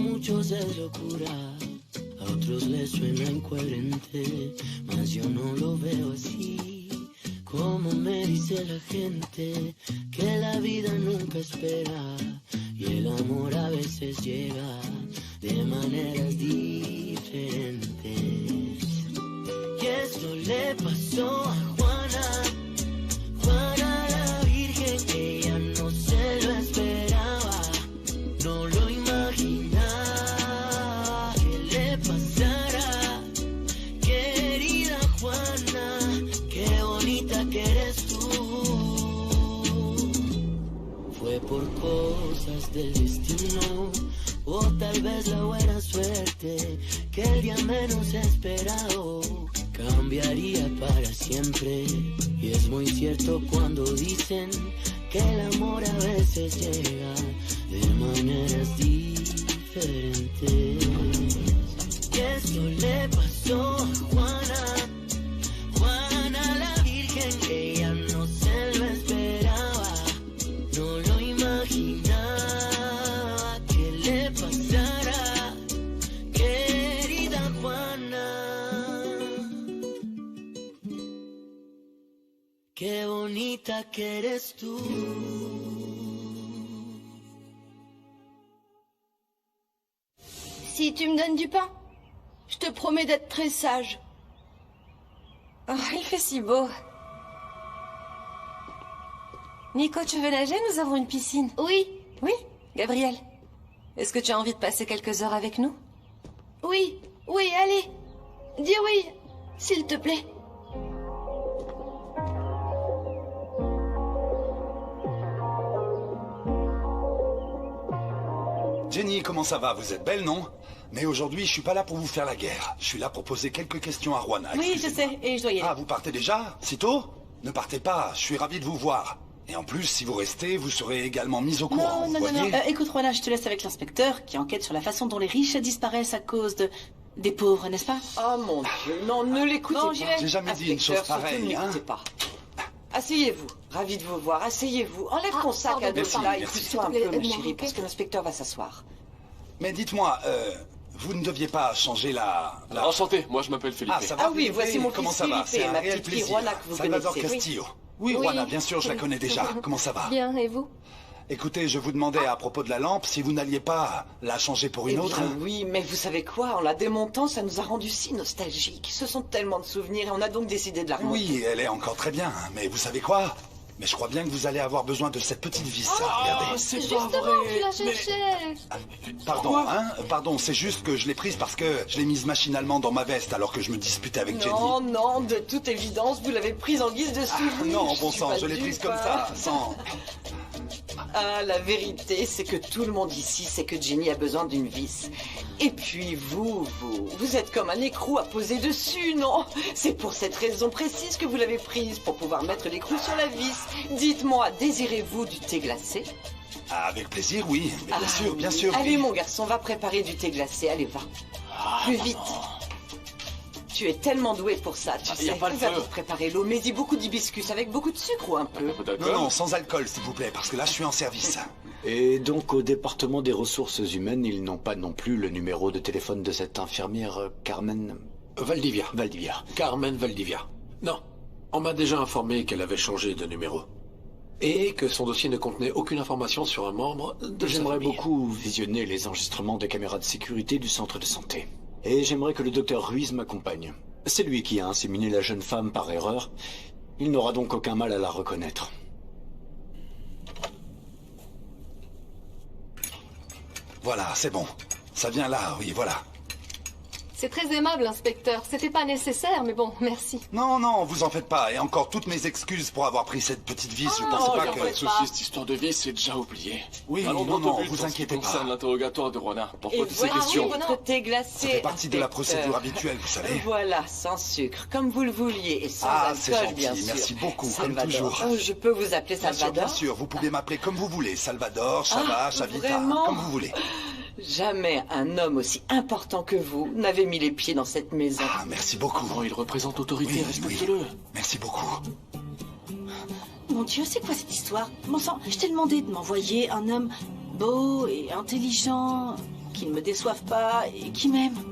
muchos es locura, a otros les suena incoherente, mas yo no lo veo así. Como me dice la gente, que la vida nunca espera, y el amor a veces llega de maneras diferentes. Y esto le pasó a Juana, Juana la Virgen, ella no se lo esperaba, no lo imaginaba que le pasara. Querida Juana, qué bonita que eres tú. Fue por cosas del destino, o tal vez la buena suerte, que el día menos esperado cambiaría para siempre. Y es muy cierto cuando dicen que el amor a veces llega de maneras diferentes. Y eso le pasó a Juana, Juana la Virgen, ella no se lo esperaba, no lo imaginaba que le pasara. Querida Juana, qué bonita que eres tú. Si tu me donnes du pain, je te promets d'être très sage. Oh, il fait si beau. Nico, tu veux nager? Nous avons une piscine. Oui. Oui, Gabriel. Est-ce que tu as envie de passer quelques heures avec nous? Oui, oui, allez. Dis oui, s'il te plaît. Jenny, comment ça va? Vous êtes belle, non? Mais aujourd'hui, je suis pas là pour vous faire la guerre. Je suis là pour poser quelques questions à Juana. Oui, je sais, et je dois y aller. Ah, vous partez déjà? Si tôt? Ne partez pas, je suis ravi de vous voir. Et en plus, si vous restez, vous serez également mis au courant, Non. voyez? Écoute, Juana, je te laisse avec l'inspecteur qui enquête sur la façon dont les riches disparaissent à cause des pauvres, n'est-ce pas? Oh mon Dieu, non, ne l'écoutez Bon, pas. j'y vais. J'ai jamais dit une chose Inspecteur, surtout, pareille, ne hein? l'écoutez pas. Asseyez-vous, ravi de vous voir, asseyez-vous. Enlève ton sac pardon, à dos merci, là et merci. pousse-toi un S'il te peu, plaît, ma aide-moi, chérie, ok? parce que l'inspecteur va s'asseoir. Mais dites-moi, vous ne deviez pas changer la... Enchanté, moi je m'appelle Felipe. Ah, ça va, Ah oui, Felipe? voici mon Comment fils ça va? Felipe, C'est un ma réel petite fille plaisir. Juana que vous Salvador connaissez. Castillo. Oui, Juana, bien sûr, je la connais déjà. Comment ça va? Bien, et vous? Écoutez, je vous demandais à propos de la lampe si vous n'alliez pas la changer pour une Eh autre. bien, oui, mais vous savez quoi? En la démontant, ça nous a rendu si nostalgiques. Ce sont tellement de souvenirs et on a donc décidé de la remonter. Oui, elle est encore très bien, mais vous savez quoi? Mais je crois bien que vous allez avoir besoin de cette petite vis, regardez. c'est Justement, pas vrai. tu la cherchais. Pardon, Pardon, c'est juste que je l'ai prise parce que je l'ai mise machinalement dans ma veste alors que je me disputais avec Jenny. Non, de toute évidence, vous l'avez prise en guise de souvenir. Non, bon suis sang, pas je l'ai prise dupe, comme ça, hein. sans... Ah, la vérité, c'est que tout le monde ici sait que Jenny a besoin d'une vis. Et puis vous êtes comme un écrou à poser dessus, non? C'est pour cette raison précise que vous l'avez prise, pour pouvoir mettre l'écrou sur la vis. Dites-moi, désirez-vous du thé glacé? Ah, avec plaisir, oui, mais bien sûr. Allez, oui. mon garçon, va préparer du thé glacé, allez, va. Plus vite. Tu es tellement doué pour ça, tu y a sais. pas le Va feu. vous préparer l'eau, mais dis beaucoup d'hibiscus avec beaucoup de sucre ou un peu. Un peu d'alcool. Non, sans alcool, s'il vous plaît, parce que là, je suis en service. Et donc au département des ressources humaines, ils n'ont pas non plus le numéro de téléphone de cette infirmière Carmen Valdivia. Valdivia. Carmen Valdivia. Non. On m'a déjà informé qu'elle avait changé de numéro. Et que son dossier ne contenait aucune information sur un membre de sa J'aimerais famille. beaucoup visionner les enregistrements des caméras de sécurité du centre de santé. Et j'aimerais que le docteur Ruiz m'accompagne. C'est lui qui a inséminé la jeune femme par erreur. Il n'aura donc aucun mal à la reconnaître. Voilà, c'est bon. Ça vient là, oui, voilà. C'est très aimable, inspecteur. C'était pas nécessaire, mais bon, merci. Non, vous en faites pas. Et encore toutes mes excuses pour avoir pris cette petite vis. Je pensais Oh, pas y a que... pas de soucis, cette histoire de vie, c'est déjà oublié. Oui, Allons non, droit au but vous pour ce qui inquiétez concerne pas. l'interrogatoire de Juana. Pourquoi Et toutes ces voici questions votre thé glacé. Ça fait partie de la inspecteur. procédure habituelle, vous savez. Voilà, sans sucre, comme vous le vouliez, et sans Ah, alcool, c'est gentil, bien sûr. merci beaucoup, comme Salvador. toujours. Oh, je peux vous appeler Bien sûr, Salvador? bien sûr, vous pouvez m'appeler comme vous voulez. Salvador, Chava, Chavita, vraiment comme vous voulez. Jamais un homme aussi important que vous n'avait mis les pieds dans cette maison. Ah, merci beaucoup. Non, il représente l'autorité, Oui, respectez-le. Merci beaucoup. Mon Dieu, c'est quoi cette histoire? Mon sang, je t'ai demandé de m'envoyer un homme beau et intelligent. qui ne me déçoivent pas et qui m'aiment.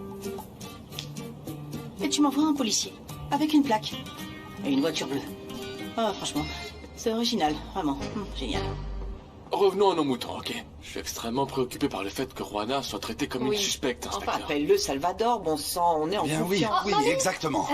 Et tu m'envoies un policier, avec une plaque et une voiture bleue. Ah, franchement, c'est original, vraiment, génial. Revenons à nos moutons, ok? Je suis extrêmement préoccupé par le fait que Juana soit traitée comme une suspecte, inspecteur. Enfin, appelle-le Salvador, bon sang, on est en Bien oui, confiance. oui, exactement.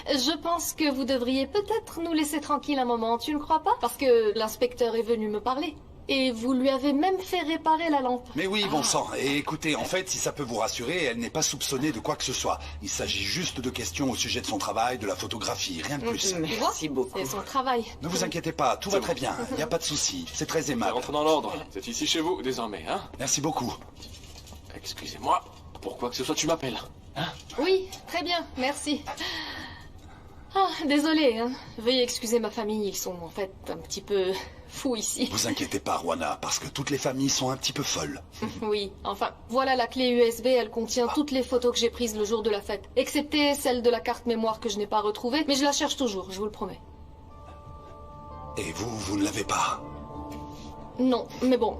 Je pense que vous devriez peut-être nous laisser tranquille un moment, tu ne crois pas? Parce que l'inspecteur est venu me parler. Et vous lui avez même fait réparer la lampe. Mais oui, bon sang. Et écoutez, en fait, si ça peut vous rassurer, elle n'est pas soupçonnée de quoi que ce soit. Il s'agit juste de questions au sujet de son travail, de la photographie, rien de plus. Merci beaucoup. C'est son travail. Ne vous inquiétez pas, tout va très bien. Il n'y a pas de souci. C'est très aimable. Rentre dans l'ordre. C'est ici chez vous, désormais, hein? Merci beaucoup. Excusez-moi. Pour quoi que ce soit, tu m'appelles, hein? Oui, très bien, merci. Ah, désolé, hein. Veuillez excuser ma famille, ils sont en fait un petit peu fous ici. Vous inquiétez pas, Juana, parce que toutes les familles sont un petit peu folles. Oui, enfin, voilà la clé USB, elle contient toutes les photos que j'ai prises le jour de la fête, excepté celle de la carte mémoire que je n'ai pas retrouvée, mais je la cherche toujours, je vous le promets. Et vous ne l'avez pas? Non, mais bon,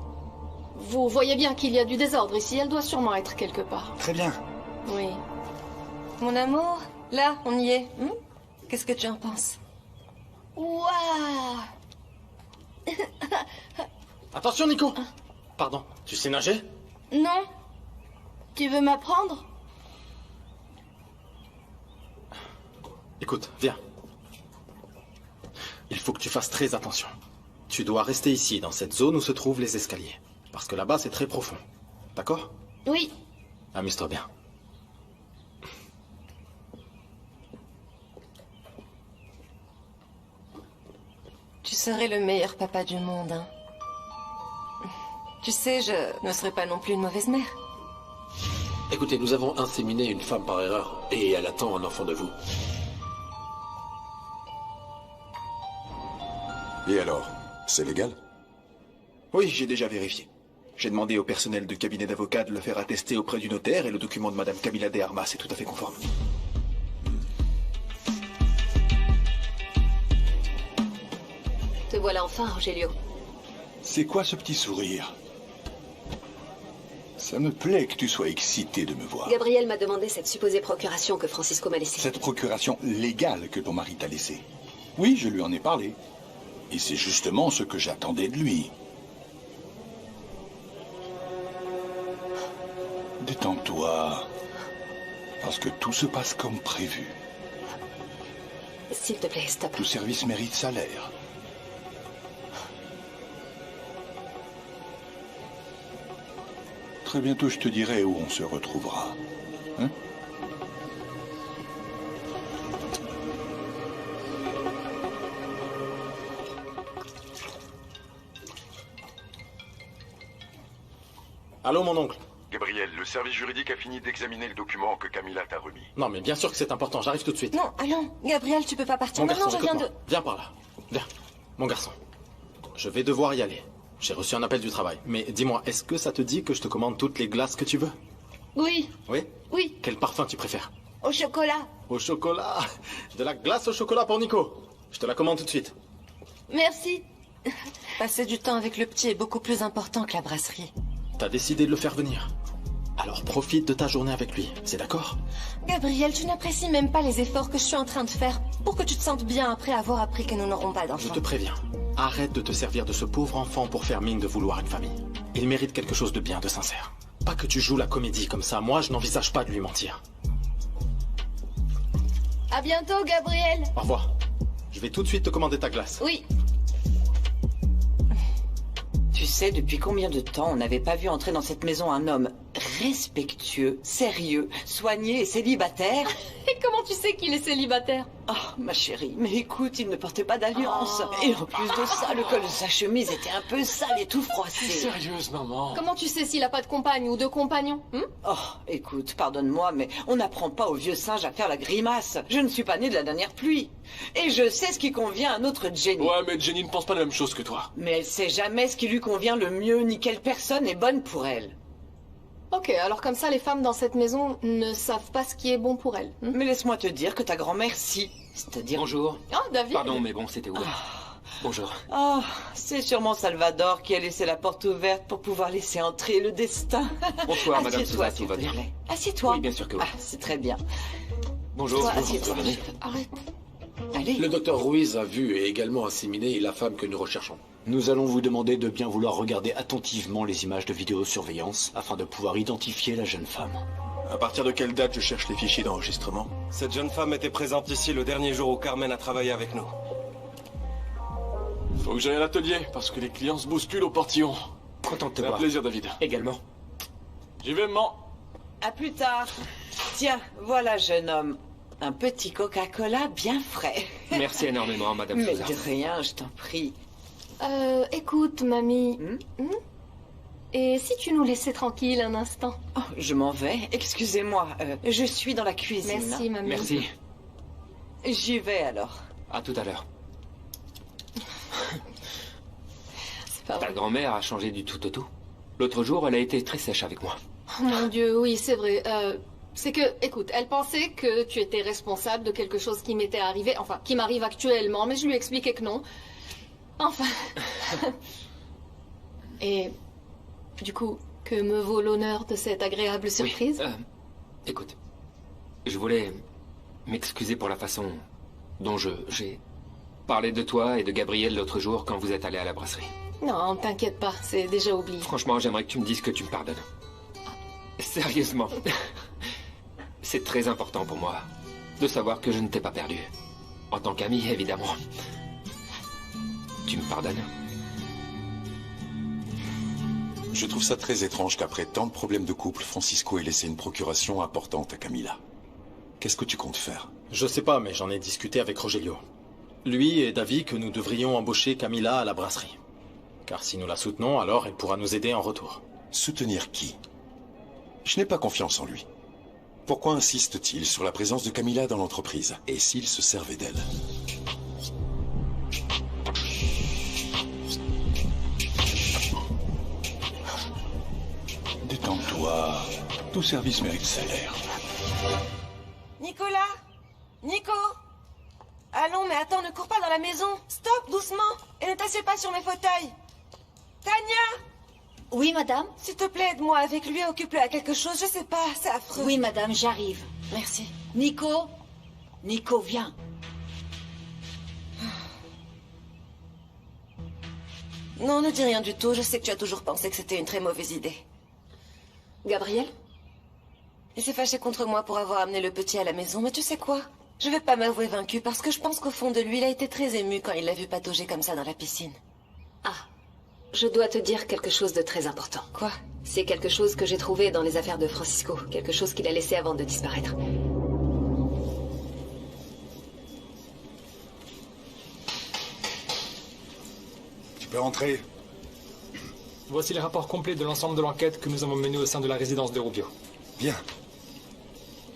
vous voyez bien qu'il y a du désordre ici, elle doit sûrement être quelque part. Très bien. Oui. Mon amour, là, on y est. Qu'est-ce que tu en penses? Waouh! Attention, Nico! Pardon, tu sais nager? Non? Tu veux m'apprendre? Écoute, viens. Il faut que tu fasses très attention. Tu dois rester ici, dans cette zone où se trouvent les escaliers. Parce que là-bas, c'est très profond. D'accord? Oui. Amuse-toi bien. Tu serais le meilleur papa du monde, hein. Tu sais, je ne serais pas non plus une mauvaise mère. Écoutez, nous avons inséminé une femme par erreur, et elle attend un enfant de vous. Et alors, c'est légal? Oui, j'ai déjà vérifié. J'ai demandé au personnel du cabinet d'avocats de le faire attester auprès du notaire et le document de Madame Camila de Armas est tout à fait conforme. Te voilà enfin, Rogelio. C'est quoi ce petit sourire? Ça me plaît que tu sois excité de me voir. Gabriel m'a demandé cette supposée procuration que Francisco m'a laissée. Cette procuration légale que ton mari t'a laissée. Oui, je lui en ai parlé. Et c'est justement ce que j'attendais de lui. Détends-toi. Parce que tout se passe comme prévu. S'il te plaît, stop. Tout service mérite salaire. Très bientôt, je te dirai où on se retrouvera. Hein? Allô, mon oncle? Gabriel, le service juridique a fini d'examiner le document que Camila t'a remis. Non, mais bien sûr que c'est important, j'arrive tout de suite. Non, allons. Gabriel, tu peux pas partir Mon maintenant, garçon, je viens de... écoute-moi. Viens par là. Viens. Mon garçon. Je vais devoir y aller. J'ai reçu un appel du travail. Mais dis-moi, est-ce que ça te dit que je te commande toutes les glaces que tu veux? Oui. Oui? Oui. Quel parfum tu préfères? Au chocolat. Au chocolat? De la glace au chocolat pour Nico. Je te la commande tout de suite. Merci. Passer du temps avec le petit est beaucoup plus important que la brasserie. T'as décidé de le faire venir. Alors profite de ta journée avec lui, c'est d'accord? Gabriel, tu n'apprécies même pas les efforts que je suis en train de faire pour que tu te sentes bien après avoir appris que nous n'aurons pas d'enfant. Je te préviens, arrête de te servir de ce pauvre enfant pour faire mine de vouloir une famille. Il mérite quelque chose de bien, de sincère. Pas que tu joues la comédie comme ça, moi je n'envisage pas de lui mentir. À bientôt, Gabriel. Au revoir. Je vais tout de suite te commander ta glace. Oui. Tu sais, depuis combien de temps on n'avait pas vu entrer dans cette maison un homme respectueux, sérieux, soigné et célibataire? Et comment tu sais qu'il est célibataire? Oh, ma chérie, mais écoute, il ne portait pas d'alliance. Et en plus de ça, le col de sa chemise était un peu sale et tout froissé. Sérieuse, maman. Comment tu sais s'il a pas de compagne ou de compagnon? Oh, écoute, pardonne-moi, mais on n'apprend pas au vieux singe à faire la grimace. Je ne suis pas née de la dernière pluie. Et je sais ce qui convient à notre Jenny. Ouais, mais Jenny ne pense pas la même chose que toi. Mais elle sait jamais ce qui lui convient le mieux, ni quelle personne est bonne pour elle. Ok, alors comme ça, les femmes dans cette maison ne savent pas ce qui est bon pour elles. Mais laisse-moi te dire que ta grand-mère, si. C'est-à-dire... Bonjour. Ah, David. Pardon, mais bon, c'était où? Bonjour. Oh, c'est sûrement Salvador qui a laissé la porte ouverte pour pouvoir laisser entrer le destin. Bonsoir, Madame Assieds-toi, Souza, tout va bien? Assieds-toi. Oui, bien sûr que oui. Ah, c'est très bien. Bonjour. Toi, Bonjour. assieds-toi. Arrête. Allez. Le docteur Ruiz a vu et également inséminé la femme que nous recherchons. Nous allons vous demander de bien vouloir regarder attentivement les images de vidéosurveillance afin de pouvoir identifier la jeune femme. À partir de quelle date je cherche les fichiers d'enregistrement? Cette jeune femme était présente ici le dernier jour où Carmen a travaillé avec nous. Faut que j'aille à l'atelier, parce que les clients se bousculent au portillon. Content de te C'est un voir. plaisir, David. Également. J'y vais, maman. À plus tard. Tiens, voilà, jeune homme. Un petit Coca-Cola bien frais. Merci énormément, Madame Mais Souza. de rien, je t'en prie. Écoute, mamie. Et si tu nous laissais tranquille un instant? Oh, je m'en vais. Excusez-moi, je suis dans la cuisine. Merci, mamie. Merci. J'y vais alors. À tout à l'heure. pas vrai. Ta grand-mère a changé du tout au tout. L'autre jour, elle a été très sèche avec moi. Oh, mon Dieu, oui, c'est vrai. C'est que, écoute, elle pensait que tu étais responsable de quelque chose qui m'était arrivé, enfin, qui m'arrive actuellement, mais je lui ai expliqué que non. Enfin. Et, du coup, que me vaut l'honneur de cette agréable surprise? Oui, écoute, je voulais m'excuser pour la façon dont j'ai parlé de toi et de Gabriel l'autre jour quand vous êtes allés à la brasserie. Non, t'inquiète pas, c'est déjà oublié. Franchement, j'aimerais que tu me dises que tu me pardonnes. Sérieusement. C'est très important pour moi de savoir que je ne t'ai pas perdu. En tant qu'ami, évidemment. Tu me pardonnes? Je trouve ça très étrange qu'après tant de problèmes de couple, Francisco ait laissé une procuration importante à Camila. Qu'est-ce que tu comptes faire? Je sais pas, mais j'en ai discuté avec Rogelio. Lui est d'avis que nous devrions embaucher Camila à la brasserie. Car si nous la soutenons, alors elle pourra nous aider en retour. Soutenir qui? Je n'ai pas confiance en lui. Pourquoi insiste-t-il sur la présence de Camila dans l'entreprise? Et s'il se servait d'elle? Détends-toi. Tout service mérite salaire. Nicolas? Nico? Allons, mais attends, ne cours pas dans la maison. Stop, doucement. Et ne t'assieds pas sur mes fauteuils. Tania? Oui, madame? S'il te plaît, aide-moi avec lui, occupe-le à quelque chose, je sais pas, c'est affreux. Oui, madame, j'arrive. Merci. Nico? Nico, viens. Non, ne dis rien du tout, je sais que tu as toujours pensé que c'était une très mauvaise idée. Gabriel? Il s'est fâché contre moi pour avoir amené le petit à la maison, mais tu sais quoi? Je vais pas m'avouer vaincu parce que je pense qu'au fond de lui, il a été très ému quand il l'a vu patauger comme ça dans la piscine. Ah, je dois te dire quelque chose de très important. Quoi? C'est quelque chose que j'ai trouvé dans les affaires de Francisco, quelque chose qu'il a laissé avant de disparaître. Tu peux rentrer. Voici les rapports complets de l'ensemble de l'enquête que nous avons menée au sein de la résidence de Rubio. Bien.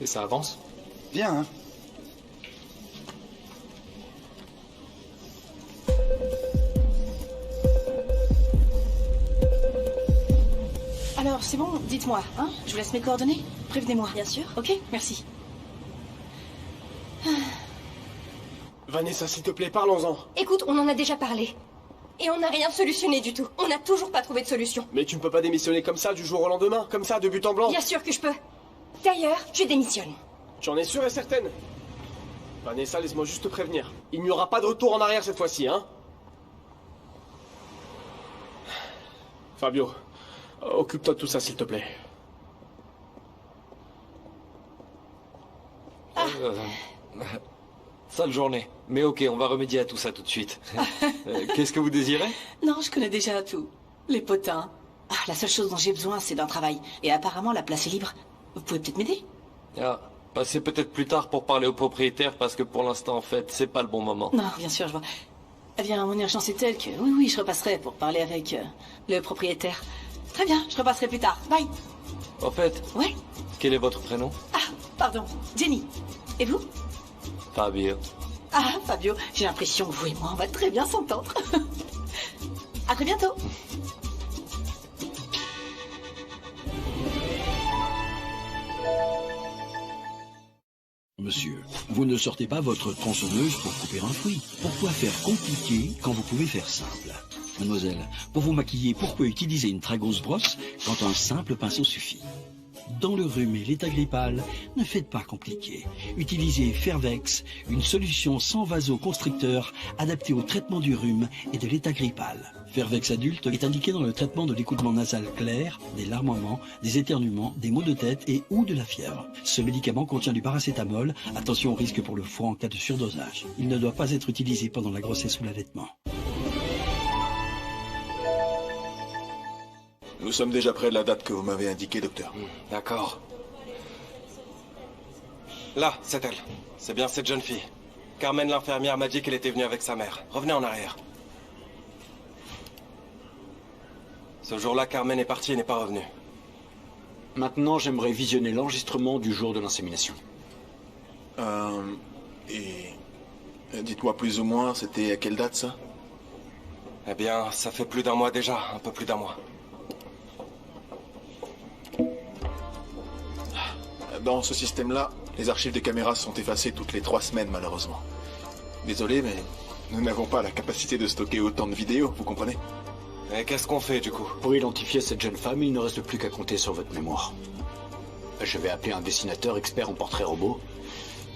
Et ça avance? Bien, hein? Alors, c'est bon, dites-moi, hein? Je vous laisse mes coordonnées. Prévenez-moi. Bien sûr. Ok, merci. Vanessa, s'il te plaît, parlons-en. Écoute, on en a déjà parlé. Et on n'a rien solutionné du tout. On n'a toujours pas trouvé de solution. Mais tu ne peux pas démissionner comme ça du jour au lendemain, comme ça, de but en blanc. Bien sûr que je peux. D'ailleurs, je démissionne. Tu en es sûre et certaine? Vanessa, laisse-moi juste te prévenir. Il n'y aura pas de retour en arrière cette fois-ci, hein? Fabio, occupe-toi de tout ça, s'il te plaît. Sale journée. Mais ok, on va remédier à tout ça tout de suite. Qu'est-ce que vous désirez? Non, je connais déjà tout. Les potins. Ah, la seule chose dont j'ai besoin, c'est d'un travail. Et apparemment, la place est libre. Vous pouvez peut-être m'aider? Ah, passez peut-être plus tard pour parler au propriétaire parce que pour l'instant, en fait, c'est pas le bon moment. Non, bien sûr, je vois. Eh bien, mon urgence est telle que... Oui, je repasserai pour parler avec le propriétaire. Très bien, je repasserai plus tard. Bye. En fait, Ouais. quel est votre prénom? Ah, pardon. Jenny. Et vous? Fabio. Ah, Fabio, j'ai l'impression que vous et moi, on va très bien s'entendre. À très bientôt. monsieur. Vous ne sortez pas votre tronçonneuse pour couper un fruit. Pourquoi faire compliqué quand vous pouvez faire simple? Mademoiselle, pour vous maquiller, pourquoi utiliser une très grosse brosse quand un simple pinceau suffit? Dans le rhume et l'état grippal, ne faites pas compliqué. Utilisez Fervex, une solution sans vasoconstricteur adaptée au traitement du rhume et de l'état grippal. Fervex adulte est indiqué dans le traitement de l'écoutement nasal clair, des larmoiements, des éternuements, des maux de tête et ou de la fièvre. Ce médicament contient du paracétamol. Attention au risque pour le foie en cas de surdosage. Il ne doit pas être utilisé pendant la grossesse ou l'allaitement. Nous sommes déjà près de la date que vous m'avez indiquée, docteur. D'accord. Là, c'est elle. C'est bien cette jeune fille. Carmen l'infirmière m'a dit qu'elle était venue avec sa mère. Revenez en arrière. Ce jour-là, Carmen est partie et n'est pas revenue. Maintenant, j'aimerais visionner l'enregistrement du jour de l'insémination. Dites-moi plus ou moins, c'était à quelle date, ça? Eh bien, ça fait plus d'un mois déjà, un peu plus d'un mois. Dans ce système-là, les archives de caméras sont effacées toutes les 3 semaines, malheureusement. Désolé, mais nous n'avons pas la capacité de stocker autant de vidéos, vous comprenez? Et qu'est-ce qu'on fait, du coup? Pour identifier cette jeune femme, il ne reste plus qu'à compter sur votre mémoire. Je vais appeler un dessinateur expert en portrait robot.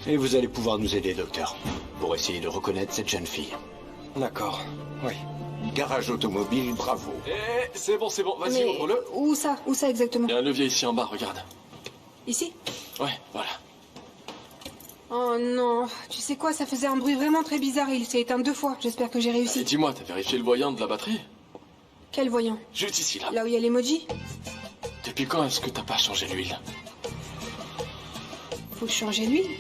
Et vous allez pouvoir nous aider, docteur, pour essayer de reconnaître cette jeune fille. D'accord, oui. Garage automobile, bravo. C'est bon, vas-y, ouvre-le. Où ça exactement? Il y a un levier ici en bas, regarde. Ici? Ouais, voilà. Oh non, tu sais quoi, ça faisait un bruit vraiment très bizarre et il s'est éteint 2 fois. J'espère que j'ai réussi. Dis-moi, t'as vérifié le voyant de la batterie? Quel voyant? Juste ici, là. Là où il y a l'emoji? Depuis quand est-ce que t'as pas changé l'huile? Faut changer l'huile?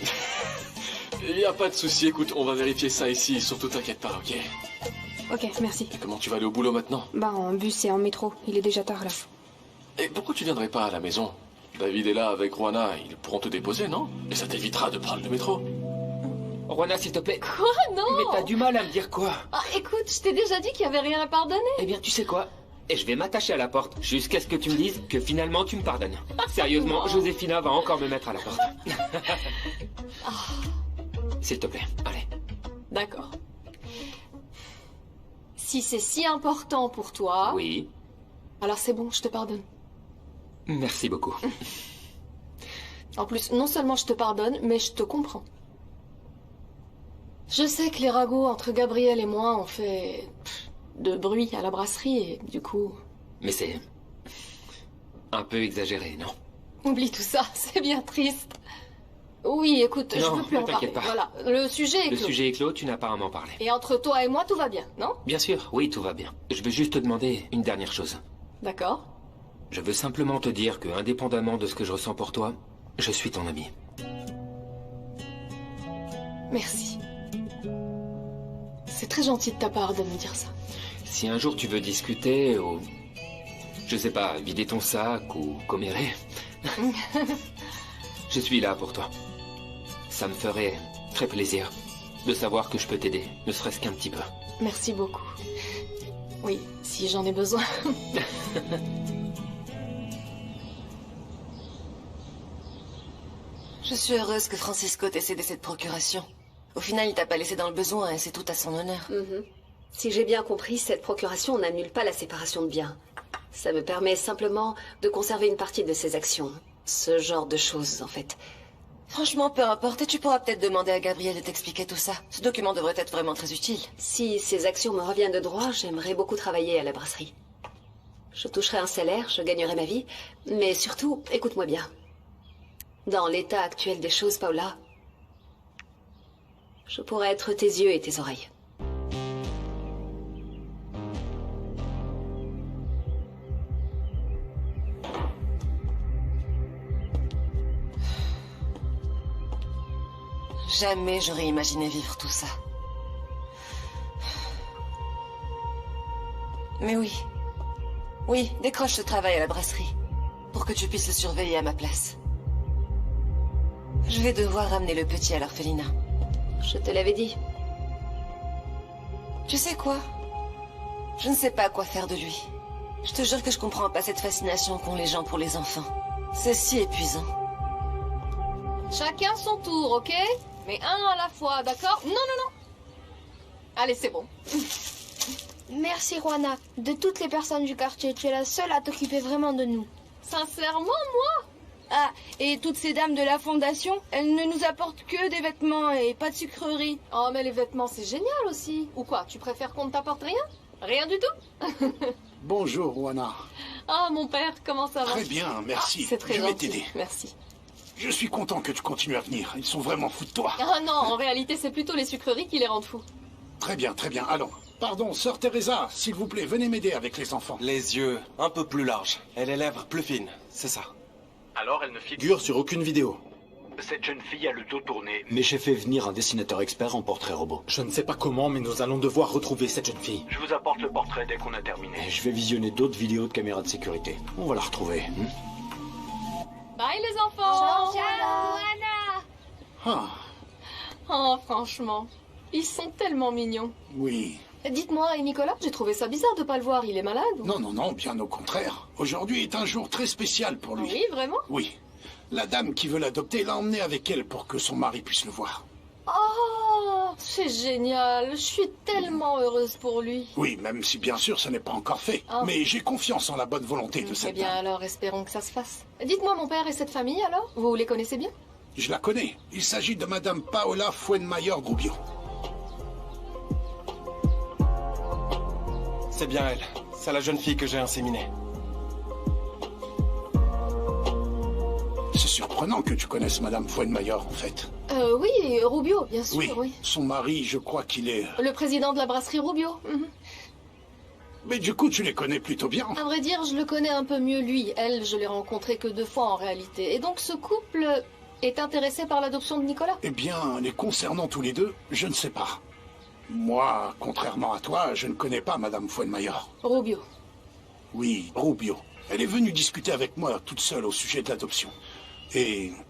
Il y a pas de souci, écoute, on va vérifier ça ici, surtout t'inquiète pas, ok? Ok, merci. Et comment tu vas aller au boulot maintenant? Bah en bus et en métro, il est déjà tard là. Et pourquoi tu viendrais pas à la maison? David est là avec Juana, ils pourront te déposer, non? Et ça t'évitera de prendre le métro. Juana, s'il te plaît. Quoi? Non! Mais t'as du mal à me dire quoi? Ah, écoute, je t'ai déjà dit qu'il y avait rien à pardonner. Eh bien, tu sais quoi? Et je vais m'attacher à la porte jusqu'à ce que tu me dises que finalement tu me pardonnes. Sérieusement, Joséphina va encore me mettre à la porte. S'il te plaît, allez. D'accord. Si c'est si important pour toi... Oui. Alors c'est bon, je te pardonne. Merci beaucoup. En plus, non seulement je te pardonne, mais je te comprends. Je sais que les ragots entre Gabriel et moi ont fait de bruit à la brasserie et du coup... Mais c'est un peu exagéré, non? Oublie tout ça, c'est bien triste. Oui, écoute, je veux plus en parler. Pas. Voilà, le sujet est clos. Le sujet est clos, tu n'as pas à m'en parler. Et entre toi et moi, tout va bien, non? Bien sûr, oui, tout va bien. Je veux juste te demander une dernière chose. D'accord. Je veux simplement te dire que, indépendamment de ce que je ressens pour toi, je suis ton ami. Merci. C'est très gentil de ta part de me dire ça. Si un jour tu veux discuter ou... je sais pas, vider ton sac ou commérer... je suis là pour toi. Ça me ferait très plaisir de savoir que je peux t'aider, ne serait-ce qu'un petit peu. Merci beaucoup. Oui, si j'en ai besoin. Je suis heureuse que Francisco t'ait cédé cette procuration. Au final, il t'a pas laissé dans le besoin et c'est tout à son honneur. Si j'ai bien compris, cette procuration n'annule pas la séparation de biens. Ça me permet simplement de conserver une partie de ses actions. Ce genre de choses, en fait. Franchement, peu importe, et tu pourras peut-être demander à Gabriel de t'expliquer tout ça. Ce document devrait être vraiment très utile. Si ces actions me reviennent de droit, j'aimerais beaucoup travailler à la brasserie. Je toucherai un salaire, je gagnerai ma vie, mais surtout, écoute-moi bien. Dans l'état actuel des choses, Paula, je pourrais être tes yeux et tes oreilles. Jamais j'aurais imaginé vivre tout ça. Mais oui. Oui, décroche ce travail à la brasserie. Pour que tu puisses le surveiller à ma place. Je vais devoir ramener le petit à l'orphelinat. Je te l'avais dit. Tu sais quoi? Je ne sais pas quoi faire de lui. Je te jure que je comprends pas cette fascination qu'ont les gens pour les enfants. C'est si épuisant. Chacun son tour, ok? Mais un à la fois, d'accord? Non, non, non. Allez, c'est bon. Merci, Juana. De toutes les personnes du quartier, tu es la seule à t'occuper vraiment de nous. Sincèrement, moi? Ah, et toutes ces dames de la fondation, elles ne nous apportent que des vêtements et pas de sucreries. Oh, mais les vêtements, c'est génial aussi. Ou quoi, tu préfères qu'on ne t'apporte rien? Rien du tout? Bonjour, Juana. Ah, mon père, comment ça va? Très bien, merci. Ah, c'est très Je vais gentil. t'aider. Merci. Je suis content que tu continues à venir. Ils sont vraiment fous de toi. Ah non, en réalité, c'est plutôt les sucreries qui les rendent fous. Très bien, allons. Pardon, sœur Teresa, s'il vous plaît, venez m'aider avec les enfants. Les yeux un peu plus larges et les lèvres plus fines, c'est ça. Alors elle ne figure sur aucune vidéo. Cette jeune fille a le dos tourné. Mais j'ai fait venir un dessinateur expert en portrait robot. Je ne sais pas comment, mais nous allons devoir retrouver cette jeune fille. Je vous apporte le portrait dès qu'on a terminé. Et je vais visionner d'autres vidéos de caméras de sécurité. On va la retrouver. Bye les enfants. Ciao, Juana. Ah, Oh, franchement, ils sont tellement mignons. oui. Dites-moi, et Nicolas, j'ai trouvé ça bizarre de pas le voir. Il est malade ou... Non, bien au contraire. Aujourd'hui est un jour très spécial pour lui. Oui, vraiment? Oui. La dame qui veut l'adopter l'a emmené avec elle pour que son mari puisse le voir. Oh, c'est génial. Je suis tellement heureuse pour lui. Oui, même si bien sûr ce n'est pas encore fait. Ah. Mais j'ai confiance en la bonne volonté de Eh cette bien, dame. alors, espérons que ça se fasse. Dites-moi, mon père et cette famille, alors? Vous les connaissez bien? Je la connais. Il s'agit de Madame Paola Fuenmayor Rubio. C'est bien elle. C'est la jeune fille que j'ai inséminée. C'est surprenant que tu connaisses Madame Fuenmayor, en fait. Oui, Rubio, bien sûr, Oui, oui. son mari, je crois qu'il est... Le président de la brasserie Rubio. Mhm. Mais du coup, tu les connais plutôt bien. À vrai dire, je le connais un peu mieux, lui. Elle, je l'ai rencontré que 2 fois en réalité. Et donc, ce couple est intéressé par l'adoption de Nicolas? Eh bien, les concernant tous les deux, je ne sais pas. Moi, contrairement à toi, je ne connais pas Madame Fuenmayor. Rubio. Oui, Rubio. Elle est venue discuter avec moi toute seule au sujet de l'adoption. Et